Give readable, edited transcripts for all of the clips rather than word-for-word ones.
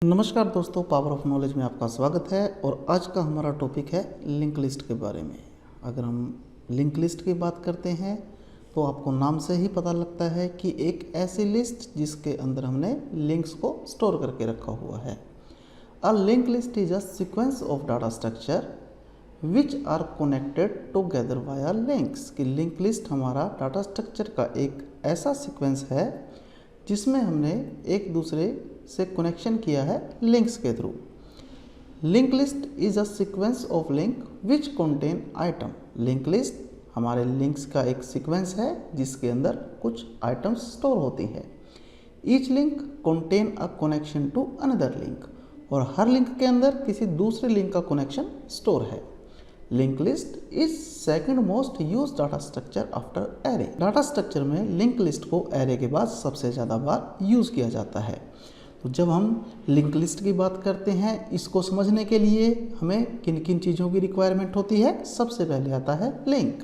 नमस्कार दोस्तों, power of knowledge में आपका स्वागत है। और आज का हमारा टॉपिक है लिंक लिस्ट के बारे में। अगर हम लिंक लिस्ट की बात करते हैं तो आपको नाम से ही पता लगता है कि एक ऐसी लिस्ट जिसके अंदर हमने लिंक्स को स्टोर करके रखा हुआ है। A link list is a sequence of data structure which are connected together via links. कि लिंक लिस्ट हमारा डाटा स्ट्रक्चर का एक ऐसा सीक्वेंस है जिसमें हमने एक दूसरे से कनेक्शन किया है लिंक्स के through. Link list is a sequence of link which contain item. Link list हमारे लिंक्स का एक सीक्वेंस है जिसके अंदर कुछ आइटम्स स्टोर होती है। Each link contain a connection to another link. और हर लिंक के अंदर किसी दूसरे लिंक का कनेक्शन स्टोर है। Link list is second most use data structure after array. Data structure में लिंक लिस्ट को एरे के बाद सबसे ज़्यादा बार यूज़ किया जाता है। तो जब हम लिंक लिस्ट की बात करते हैं, इसको समझने के लिए हमें किन किन चीज़ों की रिक्वायरमेंट होती है। सबसे पहले आता है link.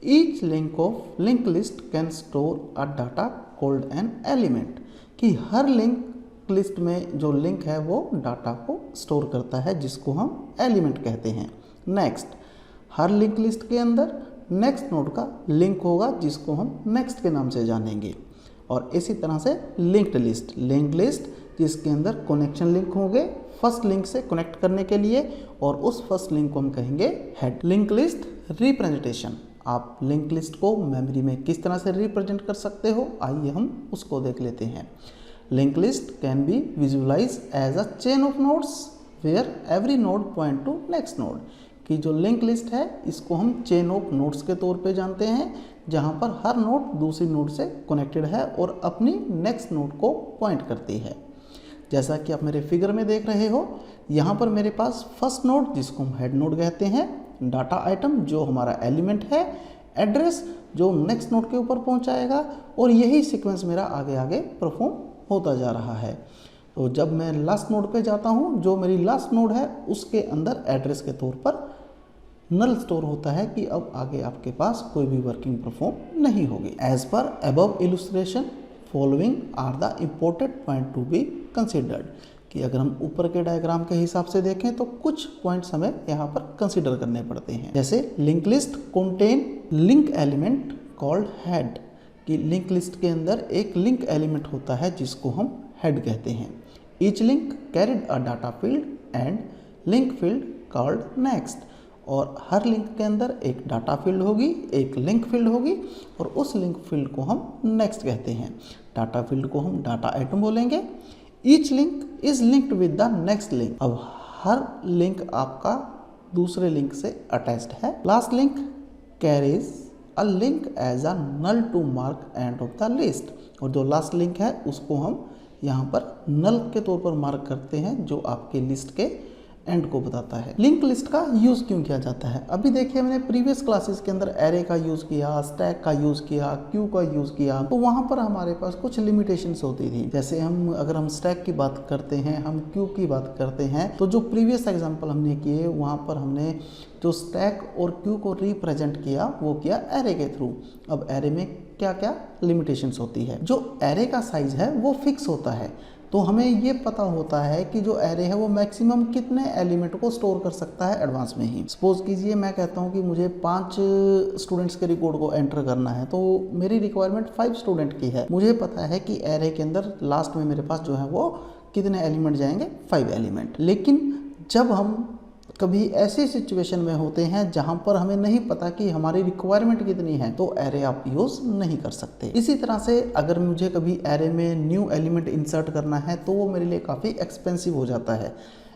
Each link of link list can store a data called an element. कि हर लिंक लिस्ट में जो लिंक है वो डाटा को स्टोर करता है जिसको हम एलिमेंट कहते हैं। नेक्स्ट, हर लिंक लिस्ट के अंदर नेक्स्ट नोड का लिंक होगा जिसको हम नेक्स्ट के नाम से जानेंगे। और इसी तरह से लिंक्ड लिस्ट, लिंक लिस्ट जिसके अंदर कनेक्शन लिंक होंगे फर्स्ट लिंक से कनेक्ट करने के लिए, और उस फर्स्ट लिंक को हम कहेंगे हेड। लिंक लिस्ट रिप्रेजेंटेशन, आप लिंक लिस्ट को मेमोरी में किस तरह से रिप्रेजेंट कर सकते हो, आइए हम उसको देख लेते हैं। Link list can be visualise as a chain of nodes where every node point to next node. कि जो लिंक लिस्ट है इसको हम चेन ऑफ नोड्स के तौर पे जानते हैं, जहाँ पर हर नोड दूसरी नोड से कनेक्टेड है और अपनी नेक्स्ट नोड को पॉइंट करती है। जैसा कि आप मेरे फिगर में देख रहे हो, यहाँ पर मेरे पास फर्स्ट नोड जिसको हम हेड नोड कहते हैं, डाटा आइटम जो हमारा एलिमेंट है, एड्रेस जो नेक्स्ट नोड के ऊपर पहुँचाएगा, और यही सीक्वेंस मेरा आगे आगे परफॉर्म होता जा रहा है। तो जब मैं लास्ट नोड पे जाता हूँ, जो मेरी लास्ट नोड है उसके अंदर एड्रेस के तौर पर नल स्टोर होता है कि अब आगे आपके पास कोई भी वर्किंग परफॉर्म नहीं होगी। As per above illustration following are the important point to be considered. कि अगर हम ऊपर के डायग्राम के हिसाब से देखें तो कुछ पॉइंट्स हमें यहाँ पर कंसिडर करने पड़ते हैं। जैसे link list contain link element called head. कि लिंक लिस्ट के अंदर एक लिंक एलिमेंट होता है जिसको हम हेड कहते हैं। Each link carried a data field and link field called next. और हर लिंक के अंदर एक डाटा फील्ड होगी, एक लिंक फील्ड होगी, और उस लिंक फील्ड को हम नेक्स्ट कहते हैं। डाटा फील्ड को हम डाटा आइटम बोलेंगे। Each link is linked with the next link. अब हर लिंक आपका दूसरे लिंक से अटैच्ड है। Last link carries a link as a null to mark end of the list. और जो लास्ट लिंक है उसको हम यहाँ पर नल के तौर पर मार्क करते हैं, जो आपके लिस्ट के एंड को बताता है। लिंक लिस्ट का यूज़ क्यों किया जाता है? अभी देखिए, मैंने प्रीवियस क्लासेस के अंदर एरे का यूज़ किया, स्टैक का यूज़ किया, क्यू का यूज़ किया, तो वहाँ पर हमारे पास कुछ लिमिटेशंस होती थी। जैसे अगर हम स्टैक की बात करते हैं, हम क्यू की बात करते हैं, तो जो प्रीवियस एग्जाम्पल हमने किए वहाँ पर हमने जो स्टैक और क्यू को रिप्रेजेंट किया वो किया एरे के थ्रू। अब एरे में क्या क्या लिमिटेशंस होती है? जो एरे का साइज है वो फिक्स होता है, तो हमें ये पता होता है कि जो एरे है वो मैक्सिमम कितने एलिमेंट को स्टोर कर सकता है एडवांस में ही। सपोज कीजिए मैं कहता हूँ कि मुझे 5 स्टूडेंट्स के रिकॉर्ड को एंटर करना है, तो मेरी रिक्वायरमेंट 5 स्टूडेंट की है। मुझे पता है कि एरे के अंदर लास्ट में मेरे पास जो है वो कितने एलिमेंट जाएंगे, 5 एलिमेंट। लेकिन जब हम कभी ऐसी सिचुएशन में होते हैं जहां पर हमें नहीं पता कि हमारी रिक्वायरमेंट कितनी है, तो एरे आप यूज नहीं कर सकते। इसी तरह से अगर मुझे कभी एरे में न्यू एलिमेंट इंसर्ट करना है तो वो मेरे लिए काफ़ी एक्सपेंसिव हो जाता है।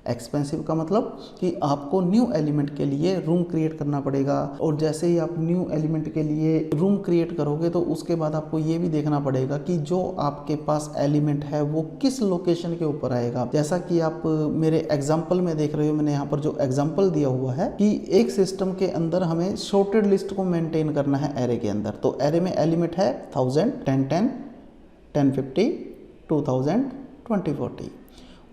एक्सपेंसिव का मतलब कि आपको न्यू एलिमेंट के लिए रूम क्रिएट करना पड़ेगा, और जैसे ही आप न्यू एलिमेंट के लिए रूम क्रिएट करोगे तो उसके बाद आपको ये भी देखना पड़ेगा कि जो आपके पास एलिमेंट है वो किस लोकेशन के ऊपर आएगा। जैसा कि आप मेरे एग्जाम्पल में देख रहे हो, मैंने यहाँ पर जो एग्जाम्पल दिया हुआ है कि एक सिस्टम के अंदर हमें शॉर्टेड लिस्ट को मेंटेन करना है एरे के अंदर। तो एरे में एलिमेंट है 1000, 1010, 1050, 2000, 2040,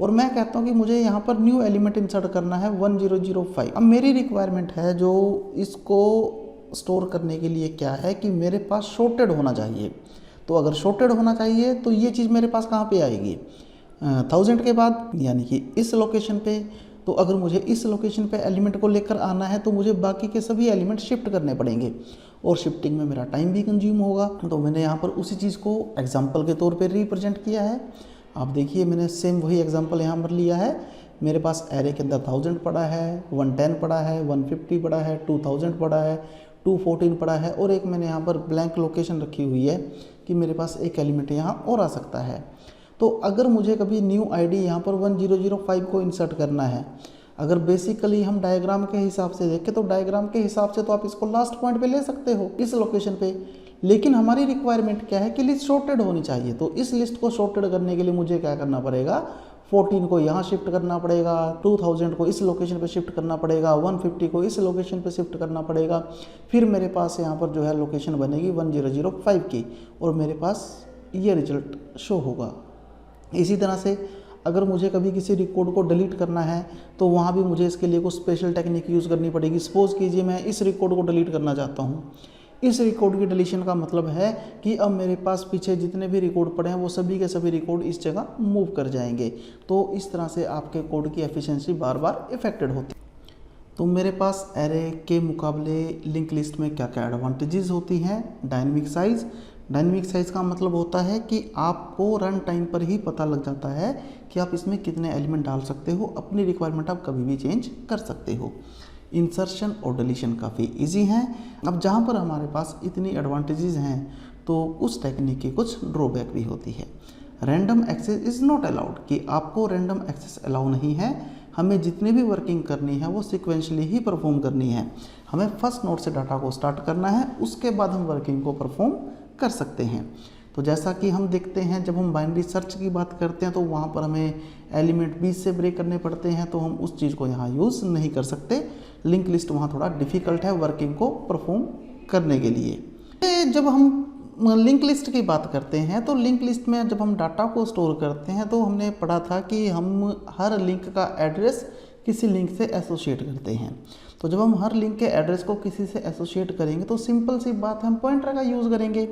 और मैं कहता हूँ कि मुझे यहाँ पर न्यू एलिमेंट इंसर्ट करना है 1005। अब मेरी रिक्वायरमेंट है जो इसको स्टोर करने के लिए क्या है कि मेरे पास शॉर्टेड होना चाहिए। तो अगर शॉर्टेड होना चाहिए तो ये चीज़ मेरे पास कहाँ पे आएगी? 1000 के बाद, यानी कि इस लोकेशन पे। तो अगर मुझे इस लोकेशन पे एलिमेंट को लेकर आना है तो मुझे बाकी के सभी एलिमेंट शिफ्ट करने पड़ेंगे और शिफ्टिंग में मेरा टाइम भी कंज्यूम होगा। तो मैंने यहाँ पर उसी चीज़ को एग्जाम्पल के तौर पे रिप्रेजेंट किया है। आप देखिए मैंने सेम वही एग्जाम्पल यहाँ पर लिया है। मेरे पास एरे के अंदर 1000 पड़ा है, 110 पड़ा है, 150 पड़ा है, 2000 पड़ा है, 214 पड़ा है और एक मैंने यहाँ पर ब्लैंक लोकेशन रखी हुई है कि मेरे पास एक एलिमेंट यहाँ और आ सकता है। तो अगर मुझे कभी न्यू आईडी यहाँ पर 1005 को इंसर्ट करना है, अगर बेसिकली हम डायग्राम के हिसाब से देखें तो डायग्राम के हिसाब से तो आप इसको लास्ट पॉइंट पे ले सकते हो इस लोकेशन पे, लेकिन हमारी रिक्वायरमेंट क्या है कि लिस्ट शॉर्टेड होनी चाहिए। तो इस लिस्ट को शॉर्टेड करने के लिए मुझे क्या करना पड़ेगा, 14 को यहाँ शिफ्ट करना पड़ेगा, 2000 को इस लोकेशन पे शिफ्ट करना पड़ेगा, 150 को इस लोकेशन पे शिफ्ट करना पड़ेगा, फिर मेरे पास यहाँ पर जो है लोकेशन बनेगी 1005 की और मेरे पास ये रिजल्ट शो होगा। इसी तरह से अगर मुझे कभी किसी रिकॉर्ड को डिलीट करना है तो वहाँ भी मुझे इसके लिए कुछ स्पेशल टेक्निक यूज़ करनी पड़ेगी। सपोज़ कीजिए मैं इस रिकॉर्ड को डिलीट करना चाहता हूँ। इस रिकॉर्ड की डिलीशन का मतलब है कि अब मेरे पास पीछे जितने भी रिकॉर्ड पड़े हैं वो सभी के सभी रिकॉर्ड इस जगह मूव कर जाएंगे। तो इस तरह से आपके कोड की एफिशिएंसी बार बार इफेक्टेड होती है। तो मेरे पास एरे के मुकाबले लिंक लिस्ट में क्या क्या एडवांटेजेस होती हैं। Dynamic size. डायनेमिक साइज़ का मतलब होता है कि आपको रन टाइम पर ही पता लग जाता है कि आप इसमें कितने एलिमेंट डाल सकते हो। अपनी रिक्वायरमेंट आप कभी भी चेंज कर सकते हो। इंसर्शन और डिलीशन काफ़ी इजी हैं। अब जहाँ पर हमारे पास इतनी एडवांटेजेस हैं तो उस टेक्निक की कुछ ड्रॉबैक भी होती है। Random access is not allowed, कि आपको रैंडम एक्सेस अलाउ नहीं है। हमें जितनी भी वर्किंग करनी है वो सिक्वेंशली ही परफॉर्म करनी है। हमें फर्स्ट नोड से डाटा को स्टार्ट करना है, उसके बाद हम वर्किंग को परफॉर्म कर सकते हैं। तो जैसा कि हम देखते हैं जब हम बाइनरी सर्च की बात करते हैं तो वहाँ पर हमें एलिमेंट 20 से ब्रेक करने पड़ते हैं, तो हम उस चीज़ को यहाँ यूज़ नहीं कर सकते। लिंक लिस्ट वहाँ थोड़ा डिफ़िकल्ट है वर्किंग को परफॉर्म करने के लिए। जब हम लिंक लिस्ट की बात करते हैं तो लिंक लिस्ट में जब हम डाटा को स्टोर करते हैं तो हमने पढ़ा था कि हम हर लिंक का एड्रेस किसी लिंक से एसोसिएट करते हैं। तो जब हम हर लिंक के एड्रेस को किसी से एसोसिएट करेंगे तो सिंपल सी बात है, हम पॉइंटर का यूज़ करेंगे।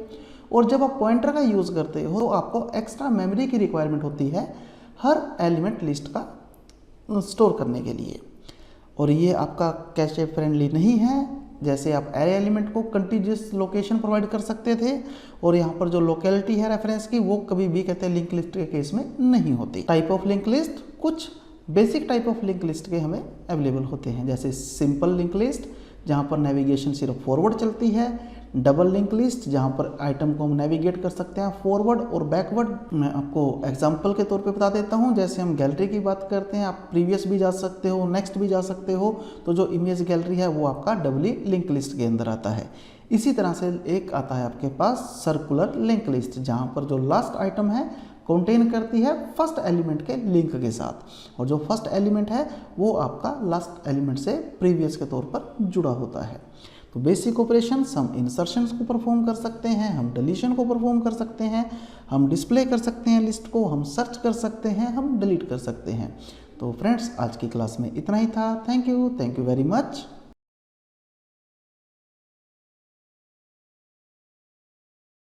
और जब आप पॉइंटर का यूज़ करते हो तो आपको एक्स्ट्रा मेमोरी की रिक्वायरमेंट होती है हर एलिमेंट लिस्ट का स्टोर करने के लिए। और ये आपका कैशे फ्रेंडली नहीं है। जैसे आप एरे एलिमेंट को कंटीन्यूअस लोकेशन प्रोवाइड कर सकते थे और यहाँ पर जो लोकेलिटी है रेफरेंस की वो कभी भी कहते हैं लिंक लिस्ट के केस में नहीं होती। टाइप ऑफ लिंक लिस्ट, कुछ basic type of link list के हमें अवेलेबल होते हैं, जैसे सिंपल लिंक लिस्ट जहाँ पर नेविगेशन सिर्फ फॉरवर्ड चलती है। डबल लिंक लिस्ट जहाँ पर आइटम को हम नेविगेट कर सकते हैं फॉरवर्ड और बैकवर्ड। मैं आपको एग्जांपल के तौर पे बता देता हूँ। जैसे हम गैलरी की बात करते हैं, आप प्रीवियस भी जा सकते हो, नेक्स्ट भी जा सकते हो। तो जो इमेज गैलरी है वो आपका डबली लिंक लिस्ट के अंदर आता है। इसी तरह से एक आता है आपके पास सर्कुलर लिंक लिस्ट, जहाँ पर जो लास्ट आइटम है कंटेन करती है फर्स्ट एलिमेंट के लिंक के साथ, और जो फर्स्ट एलिमेंट है वो आपका लास्ट एलिमेंट से प्रीवियस के तौर पर जुड़ा होता है। तो बेसिक ऑपरेशंस हम इंसर्शंस को परफॉर्म कर सकते हैं, हम डिलीशन को परफॉर्म कर सकते हैं, हम डिस्प्ले कर सकते हैं लिस्ट को, हम सर्च कर सकते हैं, हम डिलीट कर सकते हैं। तो फ्रेंड्स आज की क्लास में इतना ही था। Thank you very much.